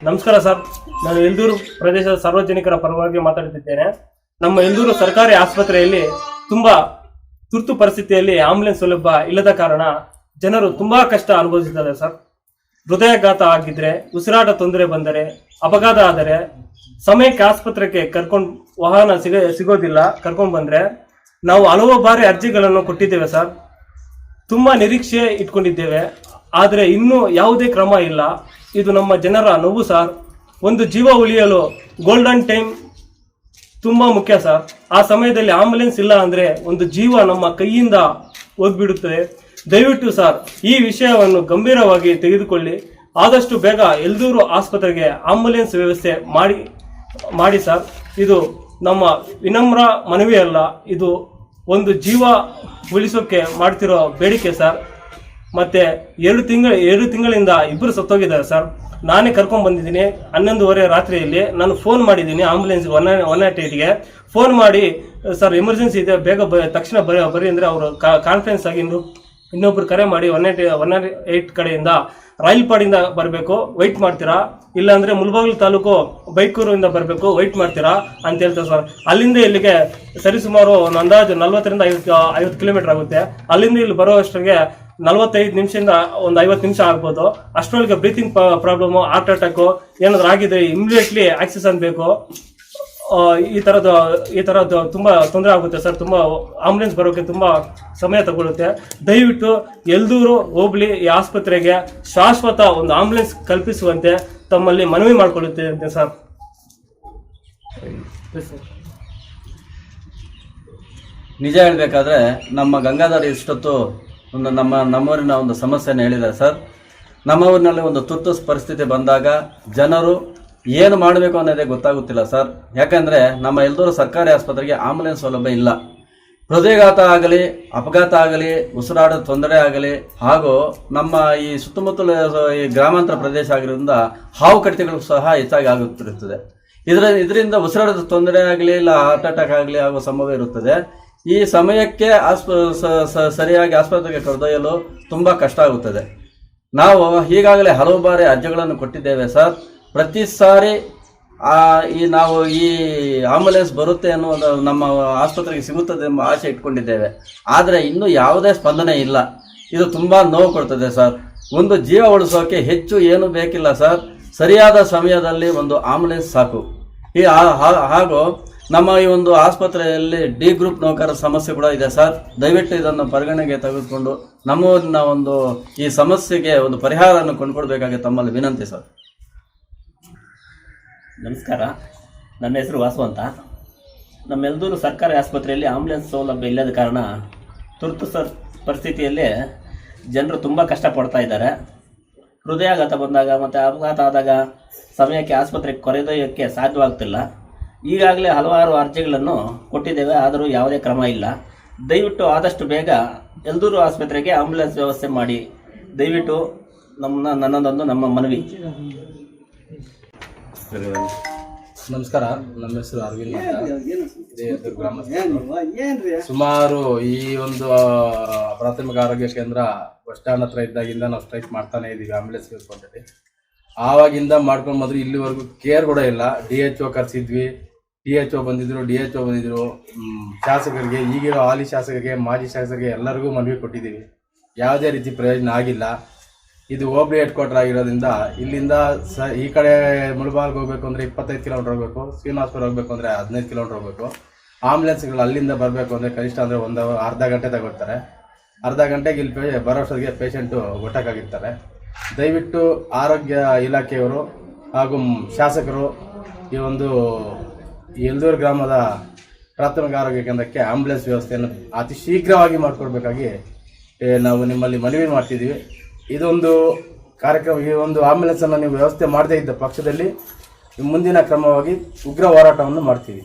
ನಮಸ್ಕಾರ ಸರ್, ನಾನು ಎಲ್ದೂರು ಪ್ರದೇಶದ ಸಾರ್ವಜನಿಕರ ಪರವಾಗಿ ಮಾತಾಡುತ್ತಿದ್ದೇನೆ. ನಮ್ಮ ಎಲ್ದೂರು ಸರ್ಕಾರಿ ಆಸ್ಪತ್ರೆಯಲ್ಲಿ ತುಂಬಾ ತುರ್ತು ಪರಿಸ್ಥಿತಿಯಲ್ಲಿ ಆಂಬುಲೆನ್ಸ್ ಸೌಲಭ್ಯ ಇಲ್ಲದ ಕಾರಣ ಜನರು ತುಂಬಾ ಕಷ್ಟ ಅನುಭವಿಸಿದ್ದಾರೆ ಸರ್. ಹೃದಯಾಘಾತ ಆಗಿದ್ರೆ, ಉಸಿರಾಟ ತೊಂದರೆ ಬಂದರೆ, ಅಪಘಾತ ಆದರೆ ಸಮಯಕ್ಕೆ ಆಸ್ಪತ್ರೆಗೆ ಕರ್ಕೊಂಡು ವಾಹನ ಸಿಗೋದಿಲ್ಲ. ಕರ್ಕೊಂಡು ಬಂದ್ರೆ ನಾವು ಹಲವು ಬಾರಿ ಅರ್ಜಿಗಳನ್ನು ಕೊಟ್ಟಿದ್ದೇವೆ ಸರ್. ತುಂಬಾ ನಿರೀಕ್ಷೆ ಇಟ್ಕೊಂಡಿದ್ದೇವೆ, ಆದರೆ ಇನ್ನೂ ಯಾವುದೇ ಕ್ರಮ ಇಲ್ಲ. ಇದು ನಮ್ಮ ಜನರ ನೋವು ಸರ್. ಒಂದು ಜೀವ ಉಳಿಯಲು ಗೋಲ್ಡನ್ ಟೈಮ್ ತುಂಬಾ ಮುಖ್ಯ ಸರ್. ಆ ಸಮಯದಲ್ಲಿ ಆಂಬುಲೆನ್ಸ್ ಇಲ್ಲ ಅಂದ್ರೆ ಒಂದು ಜೀವ ನಮ್ಮ ಕೈಯಿಂದ ಹೋಗ್ಬಿಡುತ್ತದೆ. ದಯವಿಟ್ಟು ಸರ್, ಈ ವಿಷಯವನ್ನು ಗಂಭೀರವಾಗಿ ತೆಗೆದುಕೊಳ್ಳಿ. ಆದಷ್ಟು ಬೇಗ ಎಲ್ದೂರು ಆಸ್ಪತ್ರೆಗೆ ಆಂಬುಲೆನ್ಸ್ ವ್ಯವಸ್ಥೆ ಮಾಡಿ ಸರ್. ಇದು ನಮ್ಮ ವಿನಮ್ರ ಮನವಿ ಅಲ್ಲ, ಇದು ಒಂದು ಜೀವ ಉಳಿಸೋಕೆ ಮಾಡ್ತಿರೋ ಬೇಡಿಕೆ ಸರ್. ಮತ್ತೆ 2 ತಿಂಗಳಿಂದ ಇಬ್ಬರು ಸತ್ತೋಗಿದ್ದಾರೆ ಸರ್. ನಾನೇ ಕರ್ಕೊಂಡು ಬಂದಿದ್ದೀನಿ. 11:30 ರಾತ್ರಿಯಲ್ಲಿ ನಾನು ಫೋನ್ ಮಾಡಿದ್ದೀನಿ ಆಂಬುಲೆನ್ಸ್ 108ಗೆ ಫೋನ್ ಮಾಡಿ, ಸರ್ ಎಮರ್ಜೆನ್ಸಿ ಇದೆ, ಬೇಗ ತಕ್ಷಣ ಬರಿ ಅಂದರೆ ಅವರು ಕಾನ್ಫರೆನ್ಸ್ ಆಗಿ ಇನ್ನೊಬ್ರು ಕರೆ ಮಾಡಿ 108 ಕಡೆಯಿಂದ ರಾಯಲ್ಪಾಡಿಂದ ಬರಬೇಕು, ವೈಟ್ ಮಾಡ್ತೀರಾ, ಇಲ್ಲಾಂದ್ರೆ ಮುಳಬಾಗಿಲು ತಾಲೂಕು ಬೈಕೂರಿಂದ ಬರಬೇಕು, ವೈಟ್ ಮಾಡ್ತೀರಾ ಅಂತ ಹೇಳ್ತಾರೆ ಸರ್. ಅಲ್ಲಿಂದ ಇಲ್ಲಿಗೆ ಸರಿಸುಮಾರು ಒಂದು ಅಂದಾಜು 40ರಿಂದ 50 ಕಿಲೋಮೀಟರ್ ಆಗುತ್ತೆ. ಅಲ್ಲಿಂದ ಇಲ್ಲಿ ಬರೋಷ್ಟರಿಗೆ 45 ನಿಮಿಷದಿಂದ ಒಂದು 50 ನಿಮಿಷ ಆಗ್ಬೋದು. ಅಷ್ಟರೊಳಗೆ ಬ್ರೀತಿಂಗ್ ಪ್ರಾಬ್ಲಮ್, ಹಾರ್ಟ್ ಅಟ್ಯಾಕು ಏನಾದ್ರು ಆಗಿದ್ರೆ ಇಮಿಡಿಯೇಟ್ಲಿ ಆಕ್ಸಿಜನ್ ಬೇಕು. ಈ ತರದ್ದು ತುಂಬಾ ತೊಂದರೆ ಆಗುತ್ತೆ ಸರ್. ತುಂಬಾ ಆಂಬುಲೆನ್ಸ್ ಬರೋಕೆ ತುಂಬಾ ಸಮಯ ತಗೊಳ್ಳುತ್ತೆ. ದಯವಿಟ್ಟು ಎಲ್ದೂರು ಹೋಬಳಿ ಈ ಆಸ್ಪತ್ರೆಗೆ ಶಾಶ್ವತ ಒಂದು ಆಂಬುಲೆನ್ಸ್ ಕಲ್ಪಿಸುವಂತೆ ತಮ್ಮಲ್ಲಿ ಮನವಿ ಮಾಡಿಕೊಳ್ಳುತ್ತೇನೆ ಸರ್. ನಿಜ ಹೇಳಬೇಕಾದ್ರೆ ನಮ್ಮ ಗಂಗಾಧರ್ ಇಷ್ಟೊತ್ತು ನಮ್ಮೂರಿನ ಒಂದು ಸಮಸ್ಯೆಯನ್ನು ಹೇಳಿದ್ದಾರೆ ಸರ್. ನಮ್ಮ ಊರಿನಲ್ಲಿ ಒಂದು ತುರ್ತು ಪರಿಸ್ಥಿತಿ ಬಂದಾಗ ಜನರು ಏನು ಮಾಡಬೇಕು ಅನ್ನೋದೇ ಗೊತ್ತಾಗುತ್ತಿಲ್ಲ ಸರ್. ಯಾಕಂದರೆ ನಮ್ಮ ಎಲ್ದೂರು ಸರ್ಕಾರಿ ಆಸ್ಪತ್ರೆಗೆ ಆಂಬುಲೆನ್ಸ್ ಸೌಲಭ್ಯ ಇಲ್ಲ. ಹೃದಯಾಘಾತ ಆಗಲಿ, ಅಪಘಾತ ಆಗಲಿ, ಉಸಿರಾಟದ ತೊಂದರೆ ಆಗಲಿ, ಹಾಗೂ ನಮ್ಮ ಈ ಸುತ್ತಮುತ್ತಲ ಈ ಗ್ರಾಮಾಂತರ ಪ್ರದೇಶ ಆಗಿರೋದ್ರಿಂದ ಹಾವು ಕಡಿತಗಳು ಸಹ ಹೆಚ್ಚಾಗಿ ಆಗುತ್ತಿರುತ್ತದೆ. ಇದರಿಂದ ಉಸಿರಾಟದ ತೊಂದರೆ ಆಗಲಿ, ಇಲ್ಲ ಹಾರ್ಟ್ ಅಟ್ಯಾಕ್ ಆಗಲಿ ಆಗುವ ಸಂಭವ ಇರುತ್ತದೆ. ಈ ಸಮಯಕ್ಕೆ ಸರಿಯಾಗಿ ಆಸ್ಪತ್ರೆಗೆ ಕರೆದೊಯ್ಯಲು ತುಂಬ ಕಷ್ಟ ಆಗುತ್ತದೆ. ನಾವು ಈಗಾಗಲೇ ಹಲವು ಬಾರಿ ಅರ್ಜಿಗಳನ್ನು ಕೊಟ್ಟಿದ್ದೇವೆ ಸರ್. ಪ್ರತಿ ಸಾರಿ ನಾವು ಈ ಆಂಬುಲೆನ್ಸ್ ಬರುತ್ತೆ ಅನ್ನೋದು ನಮ್ಮ ಆಸ್ಪತ್ರೆಗೆ ಸಿಗುತ್ತದೆ ಎಂಬ ಆಸೆ ಇಟ್ಕೊಂಡಿದ್ದೇವೆ. ಆದರೆ ಇನ್ನೂ ಯಾವುದೇ ಸ್ಪಂದನೆ ಇಲ್ಲ. ಇದು ತುಂಬ ನೋವು ಕೊಡ್ತದೆ ಸರ್. ಒಂದು ಜೀವ ಉಳಿಸೋಕೆ ಹೆಚ್ಚು ಏನು ಬೇಕಿಲ್ಲ ಸರ್. ಸರಿಯಾದ ಸಮಯದಲ್ಲಿ ಒಂದು ಆಂಬುಲೆನ್ಸ್ ಸಾಕು. ಹಾಗೂ ನಮ್ಮ ಈ ಒಂದು ಆಸ್ಪತ್ರೆಯಲ್ಲಿ ಡಿ ಗ್ರೂಪ್ ನೌಕರರ ಸಮಸ್ಯೆ ಕೂಡ ಇದೆ ಸರ್. ದಯವಿಟ್ಟು ಇದನ್ನು ಪರಿಗಣನೆಗೆ ತೆಗೆದುಕೊಂಡು ನಮ್ಮೂರಿನ ಒಂದು ಈ ಸಮಸ್ಯೆಗೆ ಒಂದು ಪರಿಹಾರವನ್ನು ಕೊಂಡುಕೊಡ್ಬೇಕಾಗಿ ತಮ್ಮಲ್ಲಿ ವಿನಂತಿ ಸರ್. ನಮಸ್ಕಾರ, ನನ್ನ ಹೆಸರು ವಾಸು ಅಂತ. ನಮ್ಮ ಎಲ್ದೂರು ಸರ್ಕಾರಿ ಆಸ್ಪತ್ರೆಯಲ್ಲಿ ಆಂಬುಲೆನ್ಸ್ ಸೌಲಭ್ಯ ಇಲ್ಲದ ಕಾರಣ ತುರ್ತು ಪರಿಸ್ಥಿತಿಯಲ್ಲಿ ಜನರು ತುಂಬ ಕಷ್ಟಪಡ್ತಾ ಇದ್ದಾರೆ. ಹೃದಯಾಘಾತ ಬಂದಾಗ ಮತ್ತು ಅಪಘಾತ ಆದಾಗ ಸಮಯಕ್ಕೆ ಆಸ್ಪತ್ರೆಗೆ ಕರೆದೊಯ್ಯೋಕ್ಕೆ ಸಾಧ್ಯವಾಗ್ತಿಲ್ಲ. ಈಗಾಗಲೇ ಹಲವಾರು ಅರ್ಜಿಗಳನ್ನು ಕೊಟ್ಟಿದ್ದೇವೆ, ಆದರೂ ಯಾವುದೇ ಕ್ರಮ ಇಲ್ಲ. ದಯವಿಟ್ಟು ಆದಷ್ಟು ಬೇಗ ಎಲ್ದೂರು ಆಸ್ಪತ್ರೆಗೆ ಆಂಬುಲೆನ್ಸ್ ವ್ಯವಸ್ಥೆ ಮಾಡಿ. ದಯವಿಟ್ಟು ನನ್ನದೊಂದು ನಮ್ಮ ಮನವಿ. ನಮಸ್ಕಾರ, ನಮ್ಮ ಹೆಸರು ಅರವಿಂದ್ ಅಂತ, ಗ್ರಾಮಸ್ಥರು. ಸುಮಾರು ಈ ಒಂದು ಪ್ರಾಥಮಿಕ ಆರೋಗ್ಯ ಕೇಂದ್ರ ಬಸ್ ಸ್ಟ್ಯಾಂಡ್ ಹತ್ರ ಇದ್ದಾಗಿಂದ ನಾವು ಸ್ಟ್ರೈಕ್ ಮಾಡ್ತಾನೆ ಇದ್ದೀವಿ ಆಂಬುಲೆನ್ಸ್ ಅಂತೇಳಿ. ಆವಾಗಿಂದ ಮಾಡ್ಕೊಂಡು ಬಂದ್ರು, ಇಲ್ಲಿವರೆಗೂ ಕೇರ್ ಕೂಡ ಇಲ್ಲ. DHO ಕರೆಸಿದ್ವಿ, DHO ಬಂದಿದ್ರು, ಶಾಸಕರಿಗೆ, ಈಗಿರೋ ಹಾಲಿ ಶಾಸಕರಿಗೆ, ಮಾಜಿ ಶಾಸಕರಿಗೆ ಎಲ್ಲರಿಗೂ ಮನವಿ ಕೊಟ್ಟಿದ್ದೀವಿ. ಯಾವುದೇ ರೀತಿ ಪ್ರಯೋಜನ ಆಗಿಲ್ಲ. ಇದು ಹೋಬಳಿ ಹೆಡ್ ಕ್ವಾರ್ಟರ್ ಆಗಿರೋದ್ರಿಂದ ಇಲ್ಲಿಂದ ಈ ಕಡೆ ಮುಳಬಾಗಿಲಿಗೆ ಹೋಗ್ಬೇಕು ಅಂದರೆ 25 ಕಿಲೋಮೀಟರ್ ಹೋಗಬೇಕು, ಶ್ರೀನಿವಾಸಪುರ ಹೋಗ್ಬೇಕು ಅಂದರೆ 15 ಕಿಲೋಮೀಟರ್ ಹೋಗಬೇಕು. ಆಂಬುಲೆನ್ಸ್ಗಳು ಅಲ್ಲಿಂದ ಬರಬೇಕು ಅಂದರೆ ಕನಿಷ್ಠ ಅಂದರೆ ಅರ್ಧ ಗಂಟೆ ತಗೊಳ್ತಾರೆ. ಅರ್ಧ ಗಂಟೆಗೆ ಇಲ್ಲಿ ಬರೋಷ್ಟೊತ್ತಿಗೆ ಪೇಷಂಟು ಗೊತ್ತಾಗಿರ್ತಾರೆ. ದಯವಿಟ್ಟು ಆರೋಗ್ಯ ಇಲಾಖೆಯವರು ಹಾಗೂ ಶಾಸಕರು ಈ ಒಂದು ಎಲ್ದೂರು ಗ್ರಾಮದ ಪ್ರಾಥಮಿಕ ಆರೋಗ್ಯ ಕೇಂದ್ರಕ್ಕೆ ಆಂಬುಲೆನ್ಸ್ ವ್ಯವಸ್ಥೆಯನ್ನು ಅತಿ ಶೀಘ್ರವಾಗಿ ಮಾಡಿಕೊಡ್ಬೇಕಾಗಿ ನಾವು ನಿಮ್ಮಲ್ಲಿ ಮನವಿ ಮಾಡ್ತಿದ್ದೀವಿ. ಇದೊಂದು ಕಾರ್ಯಕ್ರಮ, ಈ ಒಂದು ಆಂಬುಲೆನ್ಸನ್ನು ನೀವು ವ್ಯವಸ್ಥೆ ಮಾಡದೇ ಇದ್ದ ಪಕ್ಷದಲ್ಲಿ ಮುಂದಿನ ಕ್ರಮವಾಗಿ ಉಗ್ರ ಹೋರಾಟವನ್ನು ಮಾಡ್ತೀವಿ.